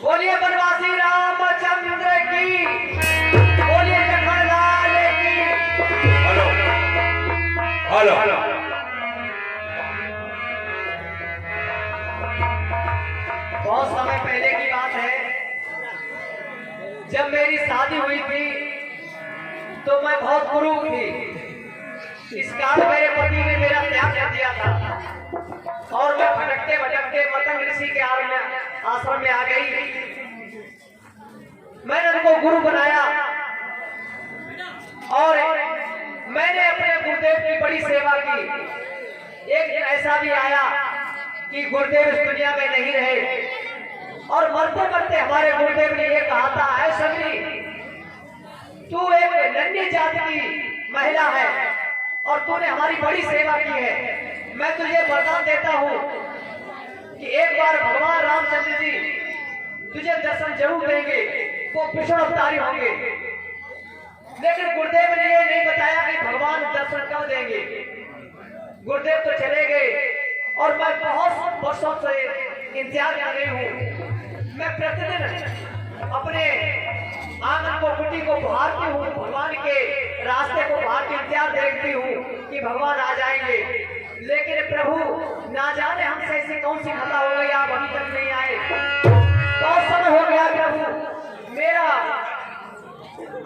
बोलिए बनवासी रामचंद्र की, बोलिए जखनलाल की। Hello hello hello. बहुत समय पहले की बात है, जब मेरी शादी हुई थी तो मैं बहुत कुरूप थी। इस कारण मेरे पति ने मेरा त्याग कर दिया था और मैं भटकते भटकते मतंग ऋषि के आश्रम में आ गई। मैंने उनको गुरु बनाया और मैंने अपने गुरुदेव की बड़ी सेवा की। एक दिन ऐसा भी आया कि गुरुदेव इस दुनिया में नहीं रहे और मरते मरते हमारे गुरुदेव ने ये कहा था, ऐ सगरी, तू एक नन्ही जाति की महिला है और तूने हमारी बड़ी सेवा की है। मैं तुझे वरदान देता हूँ कि एक बार भगवान रामचंद्र जी तुझे दर्शन जरूर देंगे, वो विष्णु अवतारी होंगे। लेकिन गुरुदेव ने ये नहीं बताया कि भगवान दर्शन कब देंगे। गुरुदेव तो चले गए और मैं बहुत वर्षों से इंतजार कर रही हूँ। मैं प्रतिदिन अपने आंगन को कुटी को बहारती हूँ, भगवान के रास्ते को बहार के इंतजार देखती हूँ कि भगवान आ जाएंगे। लेकिन प्रभु ना जाने हमसे ऐसी कौन सी खता हो गई, आप अभी तक नहीं आए। बहुत समय हो गया प्रभु, मेरा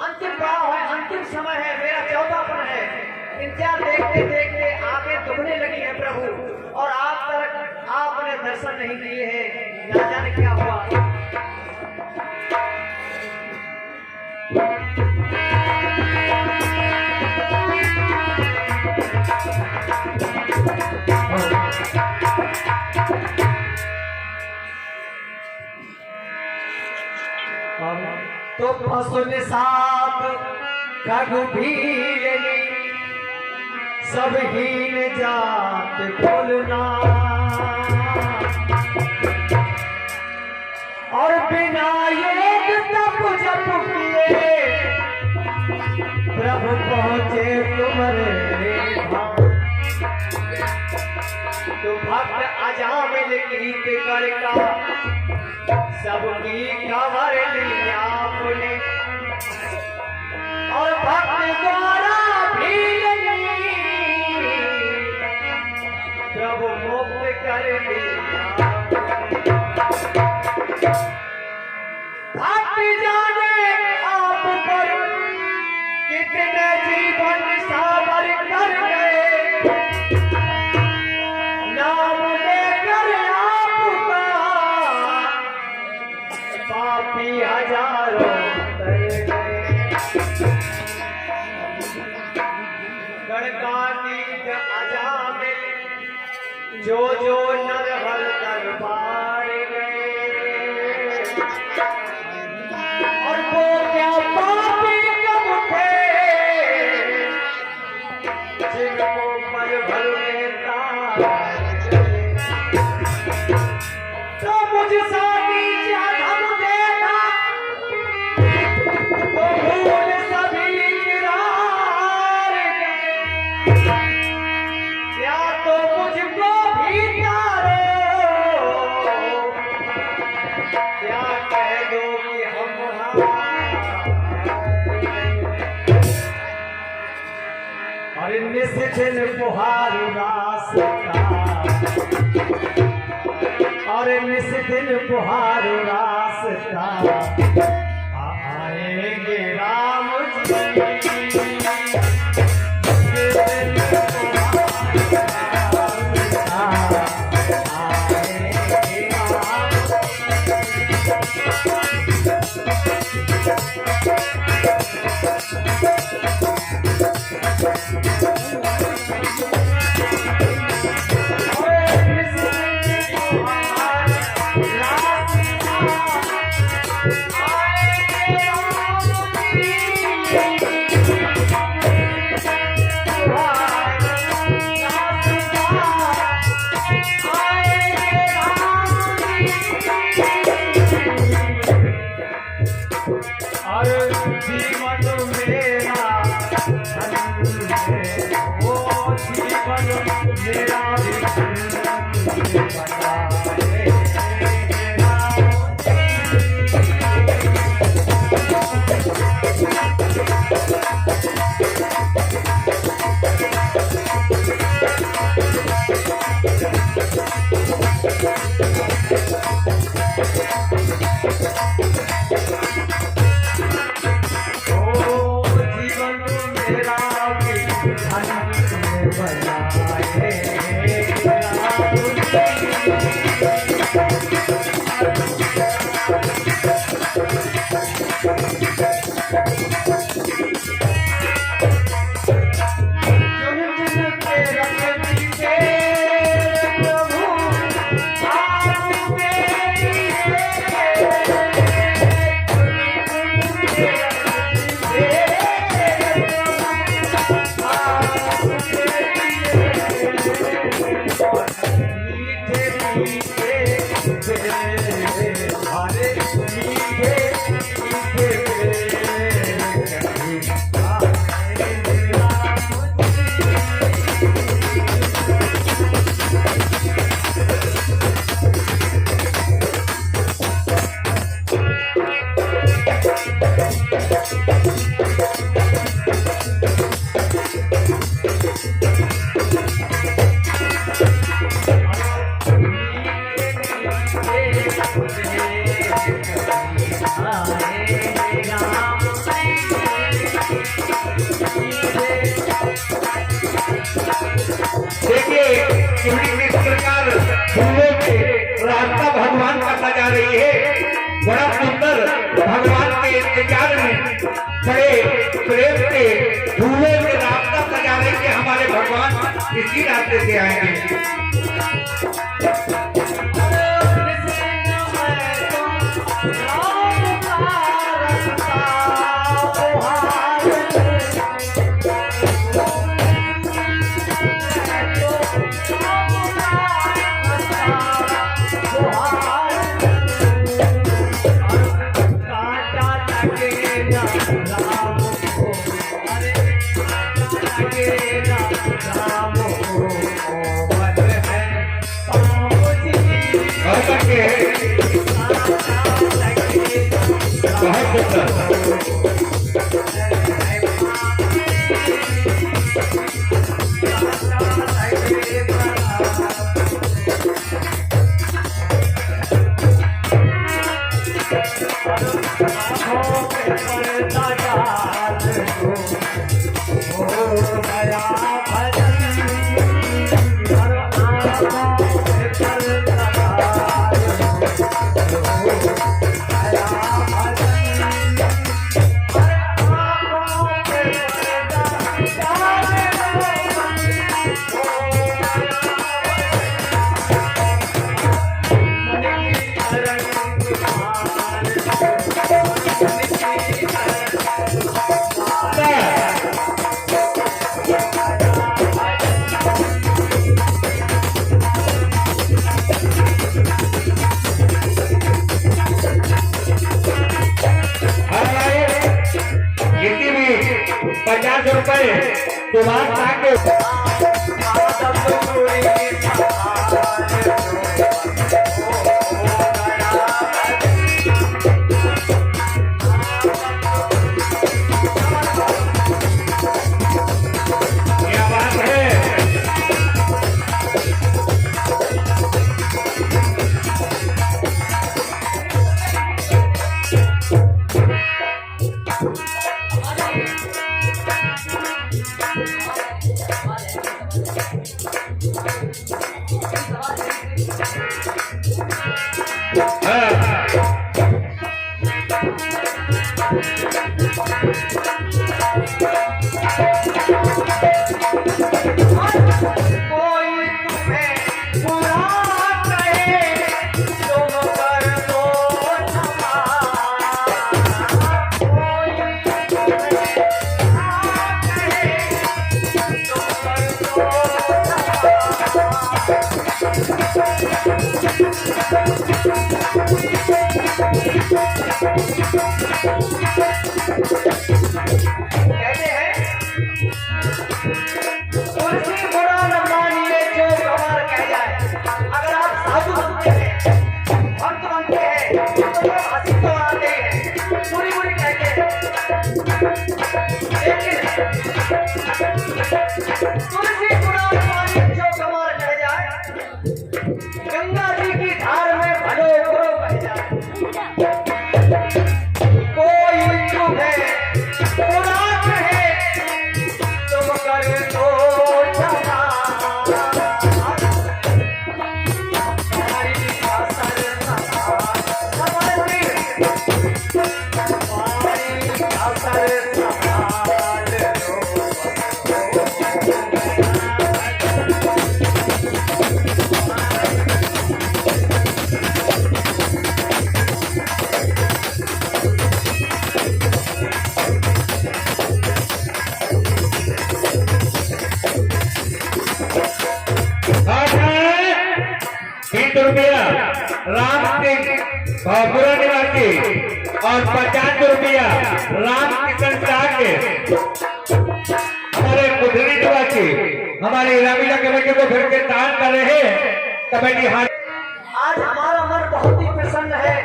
अंतिम पड़ाव है, अंतिम समय है, मेरा चौथापन है। इंतजार देखते देखते आंखें दुखने लगी है प्रभु और आप तक आपने दर्शन नहीं दिए हैं। ना जाने क्या हुआ। तो पशु निषाद खगुभीलनी सब हीन जात बोलना और बिना योग तप जप किए प्रभु पहुँचे तुम्हारे धाम। तो भक्त अजामिल गीत करका सबकी खबर ली आपने और भक्त द्वारा भी प्रभु मुक्त कर दिया। भक्त जाने आप पर कितने जीवन सावर कर गए, नाम लेकर आपका पापी हजारों तर गए। गणकातीत अजामिल जो जो नरहर दरबार गए और वो क्या पापी कब थे जिनको पल भर में तार गए। तो मुझसे नीचा हम देखा तो भूल सभी गिरार गए। क्या तो मुझको भी तारो, क्या कह दो कि हम और निस्दिन पुहार रास्ता और निस्दिन पुहार रास्ता आएंगे राम जी। जीवन मेरा भगवान का सजा रही है। बड़ा सुंदर भगवान के इंतजार में बड़े प्रेम से झूले से रास्ता सजा रही है। हमारे भगवान इसी रास्ते से आएंगे। कहते हैं तुलसी बुरा न मानिए जो गवार कह जाए। अगर आप साधु बनते हैं, भक्त बनते हैं, तो हंसी तो आते हैं, बुरी बुरी कहते हैं, लेकिन तुलसी बुरा न मानिए जो गवार कह जाए। गंगा जी की धार में भलो बुरो बह जाए। कोई चुप है बुरा कहे तुम कर दो क्षमा। रुपया राम सिंह भावपुरा निवासी और 50 रुपया राम किशन शाह के हमारे कुठरी निवासी हमारी रामीला कमेटी को घर के दान कर रहे हैं। कमेटी आज हमारा मन बहुत ही प्रसन्न है।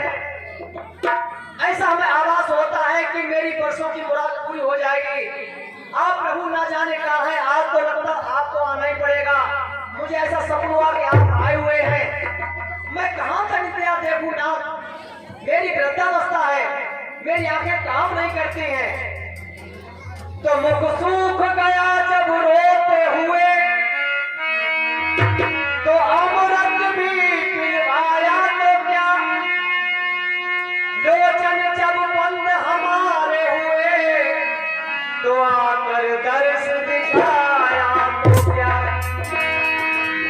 ऐसा हमें आभास होता है कि मेरी वर्षों की मुराद पूरी हो जाएगी। आप प्रभु ना जाने कहा है, आज तो लगता आपको आना ही पड़ेगा। मुझे ऐसा सपना हुआ कि आप आए हुए हैं। मैं कहां तक इंतजार देखूं ना, मेरी वृद्धावस्था है, मेरी आंखें काम नहीं करती हैं। तो मुख सूख गया जब रोते हुए, तो अमृत भी पिलवाया तो क्या, लोचन जब बंद हमारे हुए, तो आकर दर्श दिखाया तो क्या।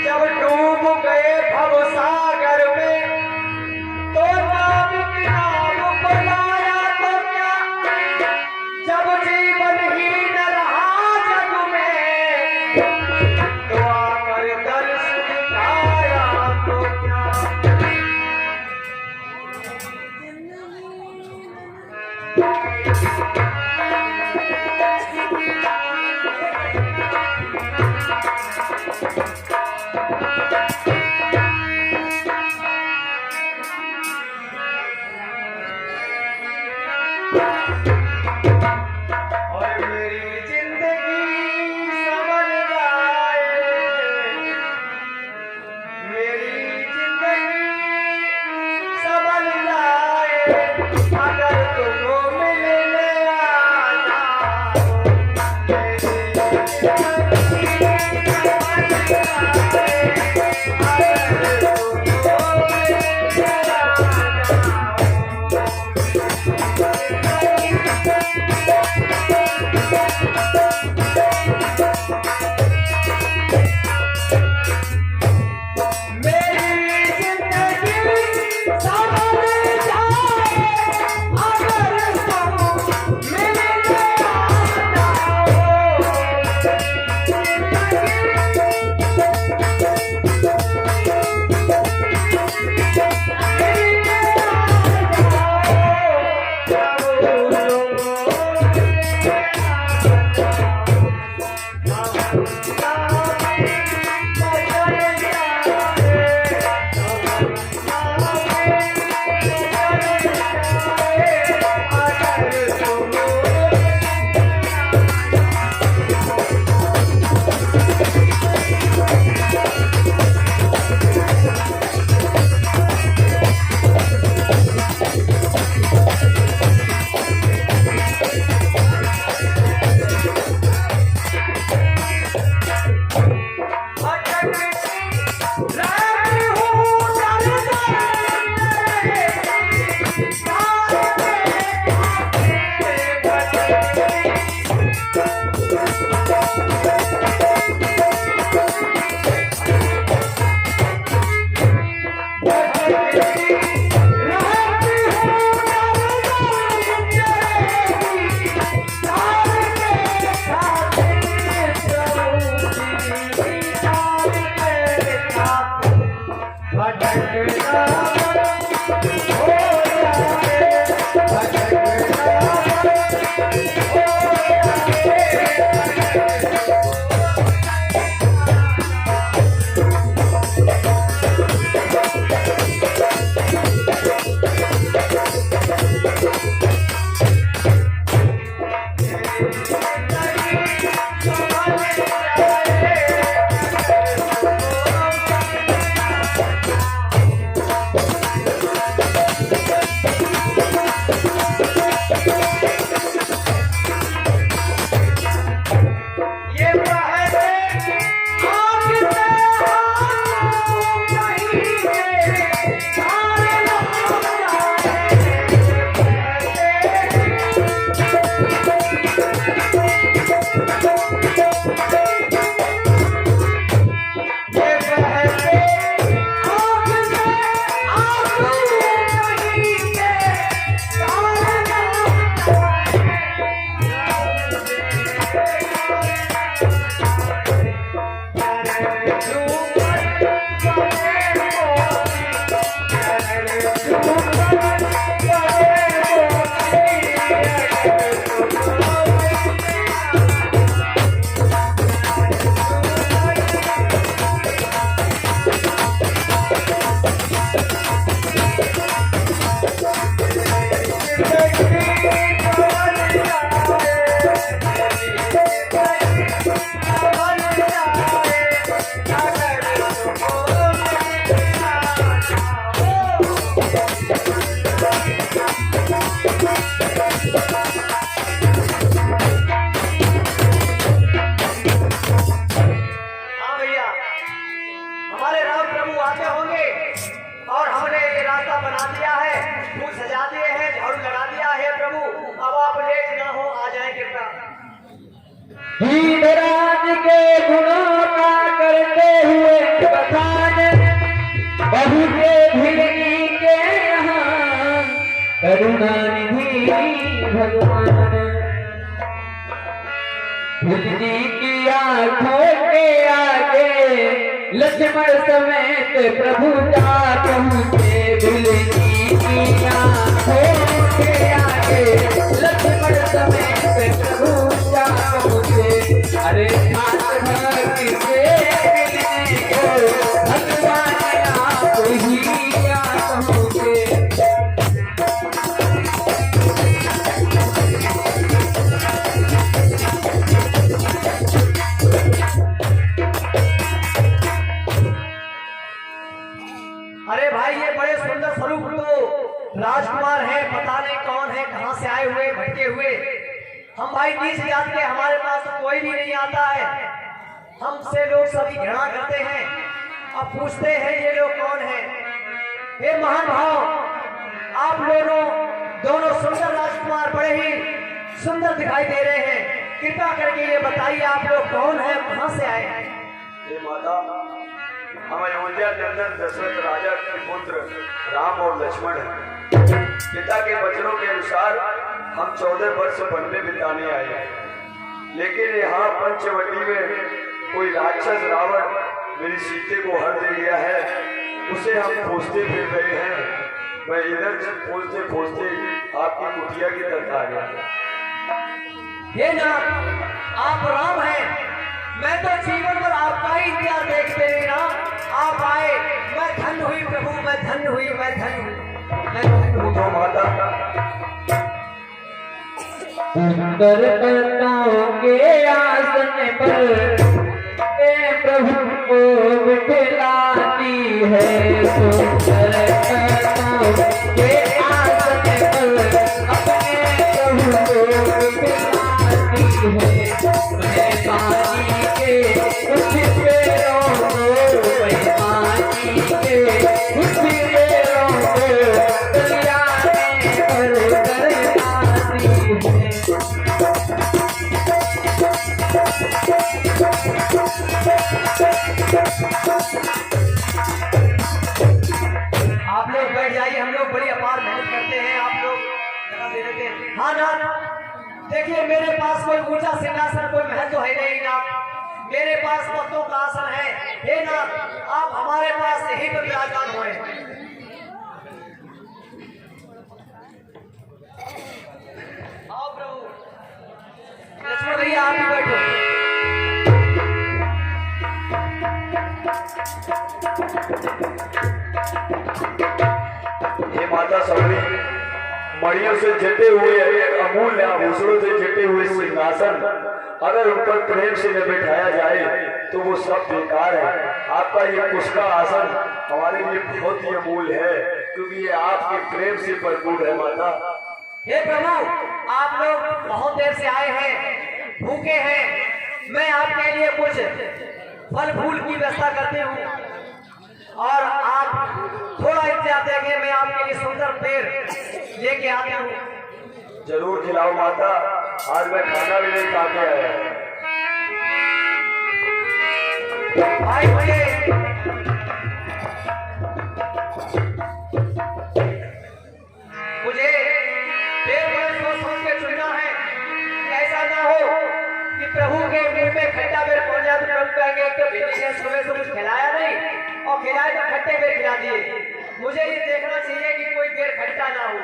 जब डूब गए भवसागर में, तो नाविक नाम को लाया तो क्या। जब जीवन ही न रहा जग में, तो आकर दर्श दिखाया तो क्या। और मेरी जिंदगी संवर जाए, मेरी जिंदगी संवर जाए, अगर तुमको मिलने आ जाओ। मेरी जिंदगी संवर जाए, अगर तुमको मिलने आ धीरज के गुणों का करते हुए बखान, बहू के भिड़नी के यहाँ करुणा निधि भगवान। बुद्धि की आँखों के आगे लक्ष्मण समेत प्रभु जा पहुँचे। बुद्धि की आँखों के आगे लक्ष्मण समेत प्रभु जा पहुँचे। अरे हाथ भक्ति से मिलने को भगवान आप ही आ पहुँचे। अरे भाई ये बड़े सुंदर स्वरूप तो राजकुमार हैं, पता नहीं कौन है, कहां से आए हुए भटके हुए। हम भाई नीच जात के, हमारे पास तो कोई भी नहीं आता है। हमसे लोग सभी घृणा करते हैं। अब पूछते हैं ये लोग कौन है। हे महान भाव, आप दोनों सुंदर राजकुमार बड़े ही सुंदर दिखाई दे रहे हैं। कृपा करके ये बताइए आप लोग कौन है, कहां से आए हैं। हे माता, हम अयोध्या नंदन दशरथ राजा के पुत्र राम और लक्ष्मण हैं। पिता के वचनों के अनुसार हम 14 वर्ष वन में बिताने आए हैं, लेकिन यहाँ पंचवटी में कोई राक्षस रावण मेरी सीते को हर दे गया है। उसे हम खोजते फिर रहे हैं। मैं इधर से खोजते खोजते आपकी कुटिया की तरफ आ गया। ये ना आप राम हैं, मैं तो जीवन भर आपका ही इंतजार देखते रही ना। आप आए, मैं धन्य हुई प्रभु, मैं धन्य हुई, मैं धन्य हुई, मैं धन्य हुई। तो माता, सुंदर कन्याओं के आसन पर प्रभु को बिठलाती है। सुंदर कन्याओं के आसन पर अपने प्रभु को बिठलाती है। मैं पानी के कुछ पेड़ों को, मैं पानी के कुछ पेड़ों को कल्याणे पर करती है। आप लोग बैठ जाइए, हम लोग बड़ी अपार मेहनत करते हैं, आप लोग जगह दे देते हैं। हाँ ना, देखिए मेरे पास कोई ऊंचा सिंहासन, कोई महल तो है नहीं ना। मेरे पास पत्तों का आसन है। हे ना, आप हमारे पास यहीं पर विराजमान हुए। आओ प्रभु, लक्ष्मण भैया आप भी बैठो। हे माता सबरी, मणियों से जटे हुए अमूल्य आभूषणों से जटे हुए सिंहासन अगर उन पर प्रेम से न बैठाया जाए तो वो सब बेकार है। आपका ये पुष्का आसन हमारे लिए बहुत ही अमूल्य है, क्योंकि ये आपके प्रेम से भरपूर है माता। हे प्रभु, आप लोग बहुत देर से आए हैं, भूखे हैं। मैं आपके लिए कुछ फल फूल की व्यवस्था करती हूँ और आप थोड़ा इंतजार देंगे, मैं आपके लिए सुंदर पेड़ लेके आती हूँ। जरूर खिलाओ माता, आज मैं खाना भी नहीं खा के आया। भाई मुझे पेड़ बड़े सोच सोच के चुनना है। ऐसा ना हो कि प्रभु के मुंह में खट्टा बेर पड़ जाए तो प्रभु कहेंगे कि बेटी ने सुबह से कुछ खिलाया नहीं और खिलाए तो खट्टे बेर खिला दिए। मुझे ये देखना चाहिए कि कोई बेर खट्टा ना हो।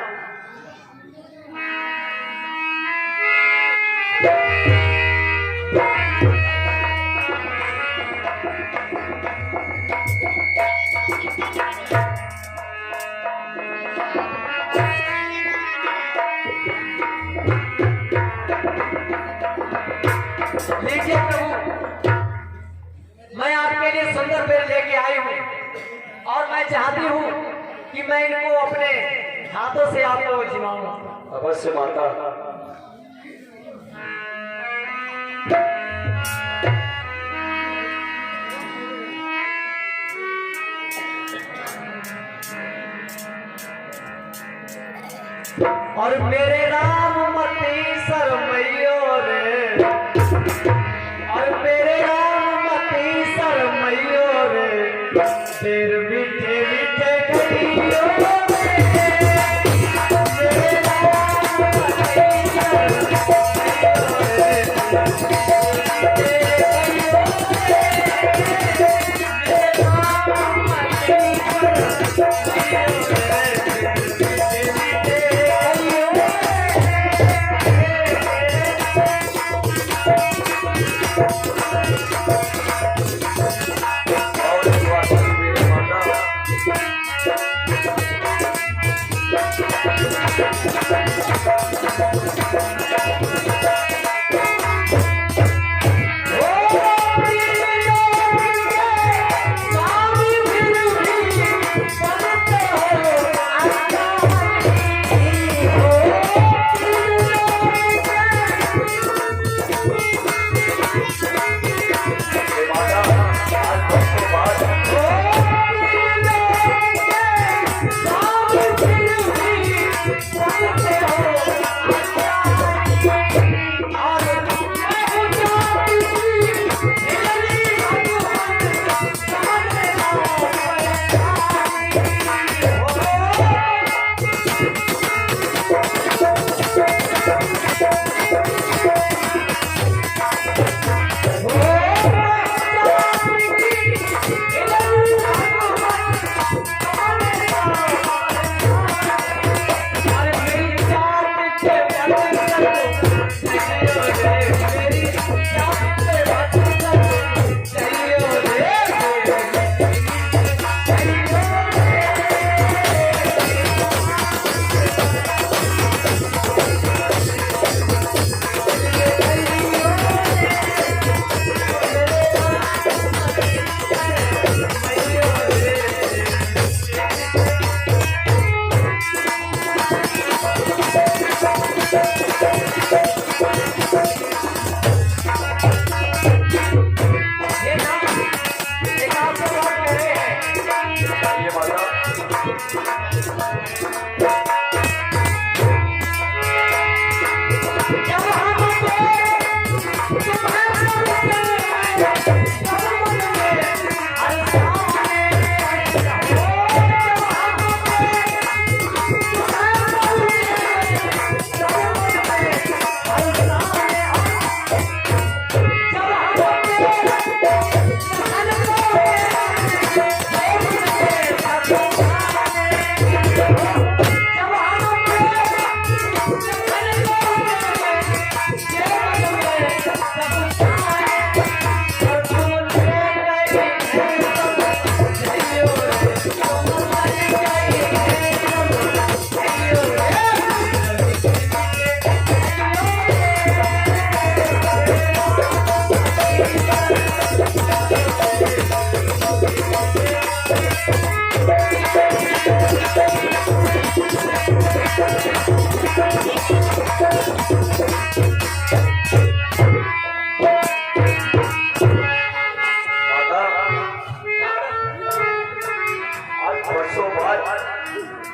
लीजिए प्रभु, मैं आपके लिए सुंदर बेर लेके आई हूँ और मैं चाहती हूँ कि मैं इनको अपने हाथों से आपको जिमाऊं। अवश्य माता। और मेरे राम मती सरमैयो रे और इस बात की मेरी माता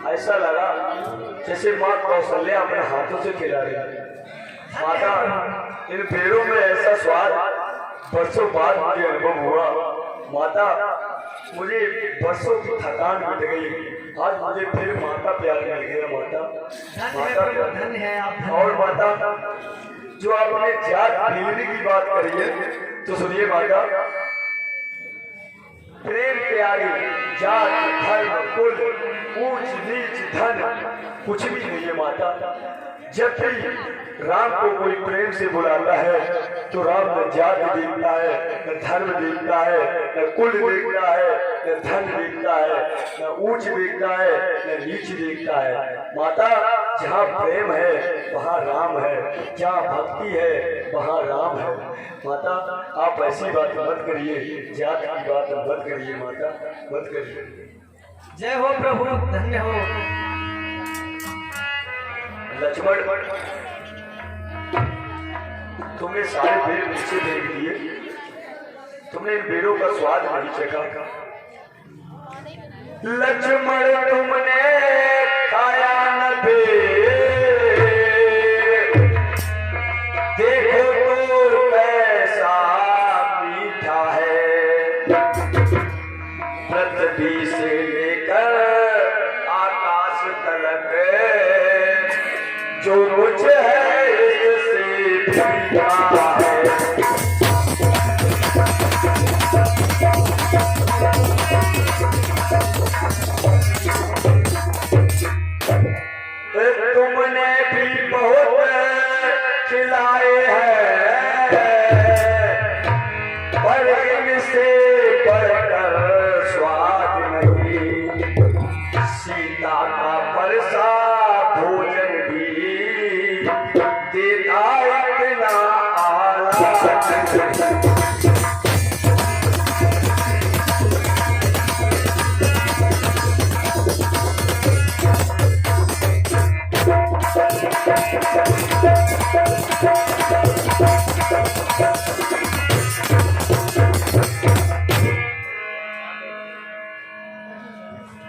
ऐसा लगा जैसे माँ कौशल्या अपने हाथों से खिला रही है। माता, इन पेड़ों में ऐसा स्वाद बरसों बाद मुझे अनुभव हुआ। माता, मुझे बरसों की थकान मिट गई, आज मुझे फिर माता प्यार मिल गया। माता धन्य है आप। और माता, जो आपने जात मिलने की बात करी है, तो सुनिए माता, प्रेम प्यारी जात धर्म कुल ऊंच नीच धन कुछ भी नहीं है माता। जब भी राम को कोई प्रेम से बुलाता है तो राम न जात देखता है, न धर्म देखता है, न कुल देखता है, न धन देखता है, न ऊंच देखता है, न नीच देखता है। माता, जहाँ प्रेम है वहाँ राम है, जहाँ भक्ति है वहाँ राम है। माता, आप ऐसी बात मत करिए, जात की बात मत करिए माता, मत करिए। जय हो प्रभु, धन्य हो। लक्ष्मण, तुमने सारे पेड़ नीचे फेंक दिए, तुमने इन पेड़ों का स्वाद नहीं चखा। लक्ष्मण, तुमने खाया न पेड़, देखो तो कैसा मीठा है। पृथ्वी से लेकर आकाश तलक जो कुछ है इससे मीठा है। तुमने भी बहुत खिलाए हैं,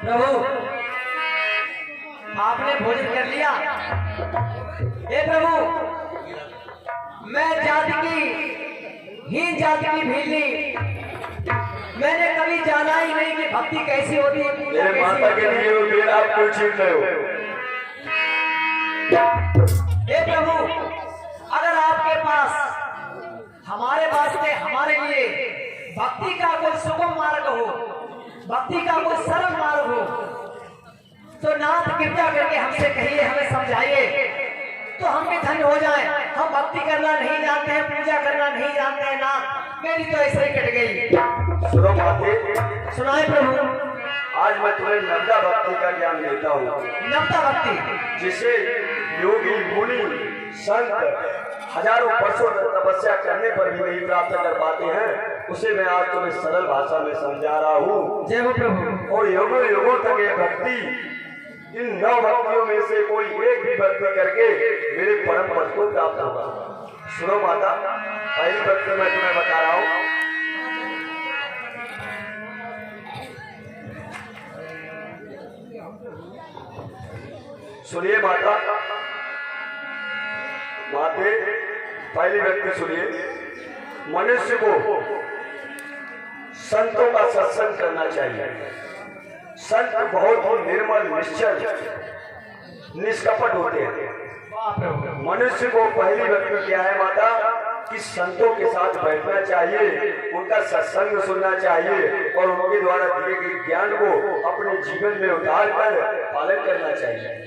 प्रभु आपने भोजन कर लिया? हे प्रभु, मैं जाति की हीन जाति की भीलनी, मैंने कभी जाना ही नहीं कि भक्ति कैसी होती है, पूजा मेरे कैसी माता होती के है। लिए वो पेड़ आप क्यों छीन रहे हो? हे प्रभु, अगर आपके पास हमारे वास्ते, हमारे लिए भक्ति का कोई सुगम मार्ग हो, भक्ति का कोई सरल मार्ग हो, तो नाथ कृपया करके हमसे कहिए, हमें समझाइए, तो हम भी धन्य हो जाएं। हम भक्ति करना नहीं जानते हैं, पूजा करना नहीं जानते हैं नाथ, मेरी तो ऐसे ही कट गई। सुनो माते, सुनाए प्रभु। आज मैं तुम्हें नवदा भक्ति का ज्ञान देता हूँ, नवदा भक्ति जिसे योगी मुनि संत हजारों वर्षों तक तपस्या करने पर भी नहीं प्राप्त कर पाते हैं, उसे मैं आज तुम्हें सरल भाषा में समझा रहा हूँ। जय हो प्रभु। और योगों योगों तक ये भक्ति, इन 9 भक्तियों में से कोई एक भी भक्ति करके मेरे परम पद को प्राप्त होगा। सुनो माता, पहली भक्ति मैं तुम्हें बता रहा हूँ। सुनिए माता, माते, पहली व्यक्ति सुनिए। मनुष्य को संतों का सत्संग करना चाहिए। संत बहुत ही निर्मल, निश्चल, निष्कपट होते हैं। मनुष्य को पहली व्यक्ति क्या है माता, कि संतों के साथ बैठना चाहिए, उनका सत्संग सुनना चाहिए और उनके द्वारा दिए गए ज्ञान को अपने जीवन में उतार कर पालन करना चाहिए।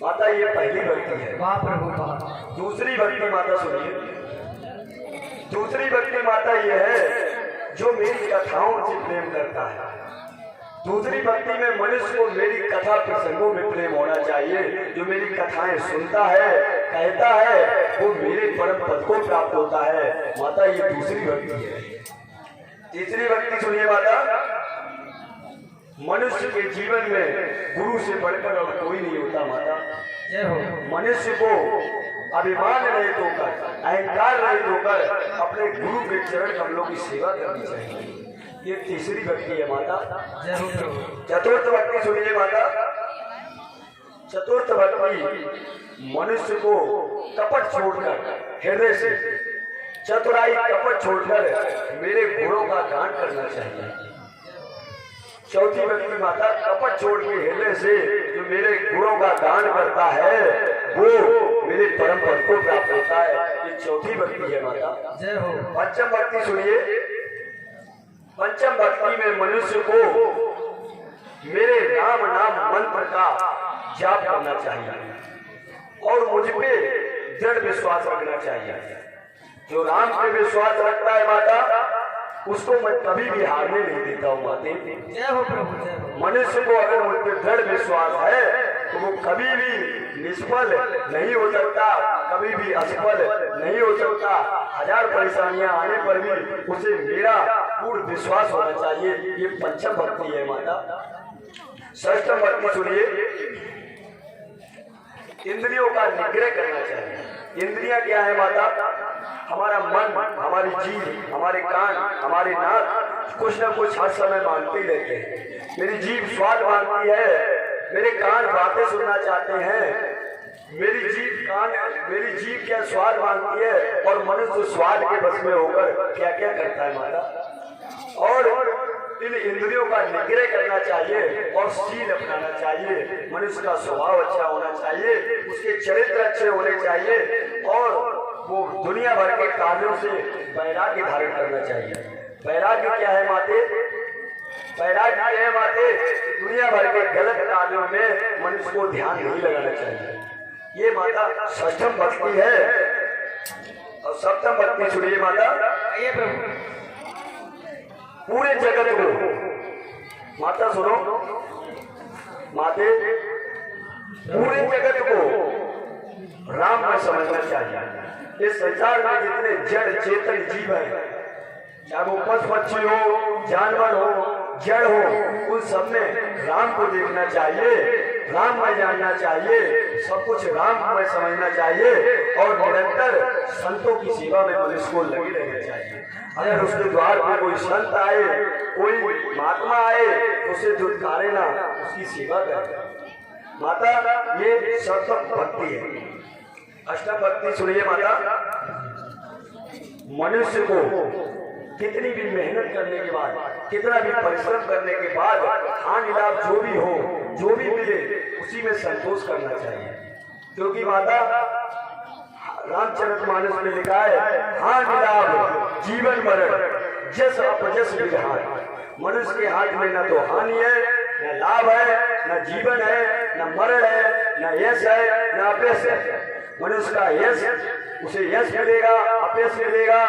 माता ये पहली भक्ति है। वाह प्रभु वाह। दूसरी भक्ति माता सुनिए। दूसरी भक्ति माता ये है जो मेरी कथाओं से प्रेम करता है। दूसरी भक्ति में मनुष्य को मेरी कथा प्रसंगों में प्रेम होना चाहिए। जो मेरी कथाएं सुनता है, कहता है, वो मेरे परम पद को प्राप्त होता है। माता ये दूसरी भक्ति है। तीसरी भक्ति सुनिए माता। मनुष्य के जीवन में गुरु से बढ़कर और कोई नहीं होता माता। जय हो। मनुष्य को अभिमान रहित होकर, अहंकार रहित होकर अपने गुरु के चरण कमलों की सेवा करनी चाहिए। ये तीसरी भक्ति है माता। जय हो प्रभु। चतुर्थ भक्ति सुनिए माता। चतुर्थ भक्ति मनुष्य को कपट छोड़कर, हृदय से चतुराई कपट छोड़कर मेरे गुणों का गान करना चाहिए। चौथी भक्ति माता, कपट छोड़ के हृदय से जो मेरे गुणों का गान करता है वो मेरे परम पद को प्राप्त होता है। ये चौथी भक्ति है माता। जय हो। पंचम भक्ति सुनिए। पंचम भक्ति में मनुष्य को मेरे राम नाम मंत्र का जाप करना चाहिए और मुझ पे दृढ़ विश्वास रखना चाहिए। जो राम पे विश्वास रखता है माता, उसको मैं कभी भी हारने नहीं देता हूँ माते। जय हो प्रभु। जय हो। मनुष्य को अगर मुझ पे दृढ़ विश्वास है तो वो कभी भी निष्फल नहीं हो सकता, कभी भी असफल नहीं हो सकता। हजार परेशानियां आने पर भी उसे मेरा पूर्ण विश्वास होना चाहिए। ये पंचम भक्ति है माता। षष्ठम भक्ति सुनिए। इंद्रियों का निग्रह करना चाहिए। इंद्रियां क्या है माता? हमारा मन, हमारी जीभ, हमारे कान, हमारे नाक कुछ न कुछ हर समय मांगते ही रहते हैं। मेरी जीभ स्वाद मांगती है, मेरे कान बातें सुनना चाहते हैं, मेरी जीभ क्या स्वाद मांगती है और मनुष्य स्वाद के बस में होकर क्या क्या करता है माता। और इन इंद्रियों का निग्रह करना चाहिए और शील अपनाना चाहिए। मनुष्य का स्वभाव अच्छा होना चाहिए, उसके चरित्र अच्छे होने चाहिए और वो दुनिया भर के कार्यों से वैराग्य धारण करना चाहिए। वैराग्य क्या है माते? वैराग्य है माते, दुनिया भर के गलत कार्यों में मनुष्य को ध्यान नहीं लगाना चाहिए। ये माता षष्ठम भक्ति है। और सप्तम भक्ति सुनिए माता। ये प्रभु। पूरे जगत को माता सुनो माते, पूरे जगत को राम में समझना चाहिए। इस संसार में जितने जड़ चेतन जीव हैं, चाहे वो पशु पक्षी हो, जानवर हो, जड़ हो, उन सब में राम को देखना चाहिए, राम में जानना चाहिए, सब कुछ राम में समझना चाहिए और निरंतर संतों की सेवा में मनुष्य को लगे रहना चाहिए। अगर उसके द्वार पर कोई संत आए, कोई महात्मा आए तो उसे दुत्कारे ना, उसकी सेवा करे। माता ये सप्तम भक्ति है। अष्टम भक्ति सुनिए माता। मनुष्य को कितनी भी मेहनत करने के बाद, कितना भी परिश्रम करने के बाद हानि लाभ जो भी हो, जो भी मिले, उसी में संतोष करना चाहिए। क्योंकि माता रामचरितमानस में लिखा है, हानि लाभ जीवन मरण जस अपजस विधान। मनुष्य के हाथ में न तो हानि है, न लाभ है, न जीवन है, न मरण है, न यश है, न अपयश है। मनुष्य का यश, उसे यश मिलेगा, अपयश मिलेगा,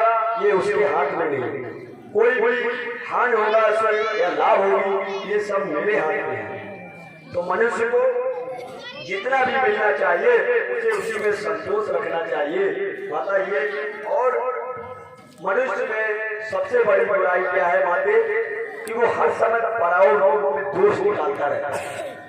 ये उसके हाथ में नहीं। कोई हानि होगा या लाभ होगी, ये सब मेरे हाथ में है। तो मनुष्य को जितना भी मिलना चाहिए उसे उसी में संतोष रखना चाहिए माता। ये और मनुष्य में सबसे बड़ी बुराई क्या है माते, कि वो हर समय पराओं लोगों में दोष निकालता रहता है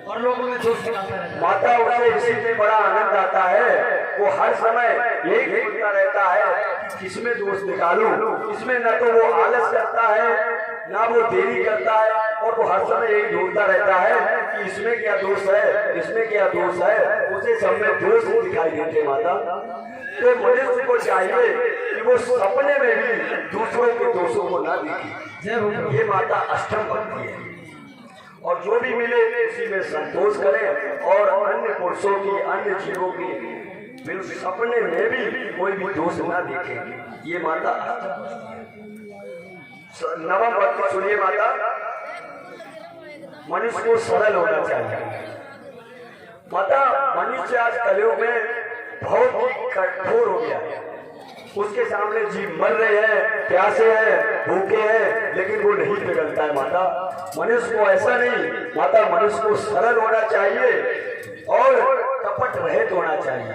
और लोगों में दोष निकालता रहता है। माता उसे इसी में बड़ा आनंद आता है। वो हर समय यही सोचता रहता है कि किसमें दोष निकालूं, इसमें न तो वो आलस करता है, ना वो देरी करता है, और वो हर समय यही ढूंढता रहता है कि इसमें क्या दोष है, इसमें क्या दोष है। उसे सब में दोष दिखाई देते माता। तो मनुष्य को चाहिए कि वो सपने में भी दूसरों के दोषों को ना देखे। ये माता अष्टम भक्ति है। और जो भी मिले उसी में संतोष करें और अन्य पुरुषों की, अन्य जीवों की सपने में भी कोई भी दोष ना देखे। ये माता नवम भक्ति सुनिए माता। मनुष्य को सरल होना चाहिए माता। मनुष्य आज कलयुग में बहुत ही कठोर हो गया है। उसके सामने जीव मर रहे हैं, प्यासे हैं, भूखे हैं, लेकिन वो नहीं पिघलता है माता। मनुष्य को ऐसा नहीं माता, मनुष्य को सरल होना चाहिए और कपट रहित होना चाहिए।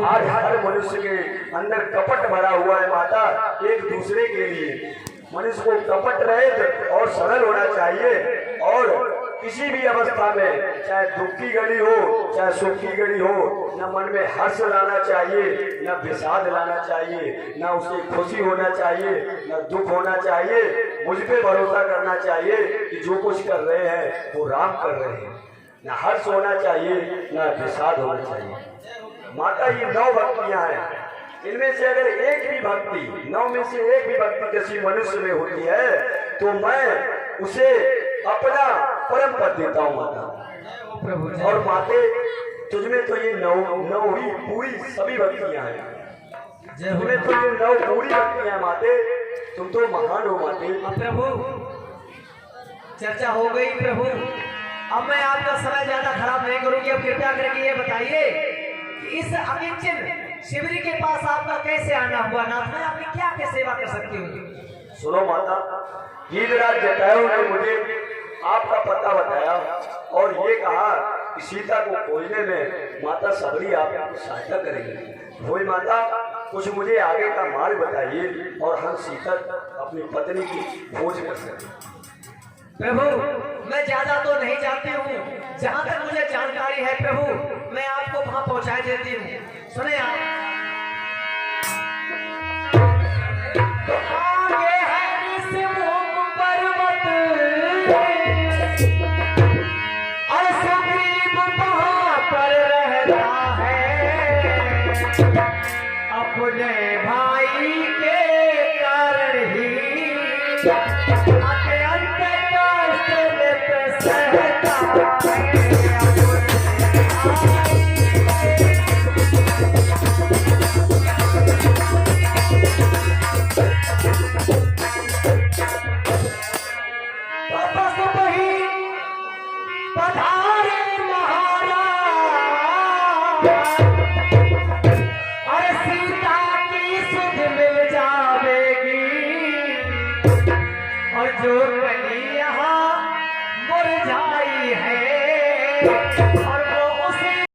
आज हर मनुष्य के अंदर कपट भरा हुआ है माता, एक दूसरे के लिए। मनुष्य को कपट रहित और सरल होना चाहिए और किसी भी अवस्था में, चाहे दुख की घड़ी हो, चाहे सुख की घड़ी हो, न मन में हर्ष लाना चाहिए, न विषाद लाना चाहिए, न उसे खुशी होना चाहिए, न दुख होना चाहिए। मुझ पे भरोसा करना चाहिए कि जो कुछ कर रहे हैं वो राम कर रहे हैं। न हर्ष होना चाहिए, न विषाद होना चाहिए। माता ये 9 भक्तियां हैं। इनमें से अगर एक भी भक्ति, 9 में से एक भी भक्ति किसी मनुष्य में होती है तो मैं उसे अपना परम पद देता हूँ माता। और माते तुझमें तो ये 9 ही पूरी सभी भक्तियां हैं। तुम्हें तो ये 9 पूरी भक्तियां हैं माते। तुम तो महान हो माते। प्रभु चर्चा हो गई प्रभु। अब मैं आपका समय ज्यादा खराब नहीं करूंगी। अब कृपया करके ये बताइए कि इस अकिंचन शिवरी के पास आपका कैसे आना हुआ? नाथ, मैं आपकी क्या क्या सेवा कर सकती हूँ? सुनो माता, गीधराज जटायु ने मुझे आपका पता बताया और ये कहा कि सीता को खोजने में माता सबरी आपकी सहायता करेगी। वही माता, कुछ मुझे आगे का मार्ग बताइए और हम सीता अपनी पत्नी की खोज कर सकें। प्रभु मैं ज्यादा तो नहीं जानती हूँ, जहाँ तक मुझे जानकारी है प्रभु मैं आपको वहाँ पहुँचा देती हूँ। सुने आप, आगे है सिमुख पर्वत और सुग्रीव वहाँ पर रहता है, अपने भाई के कारण ही जो कली यहाँ मुरझाई है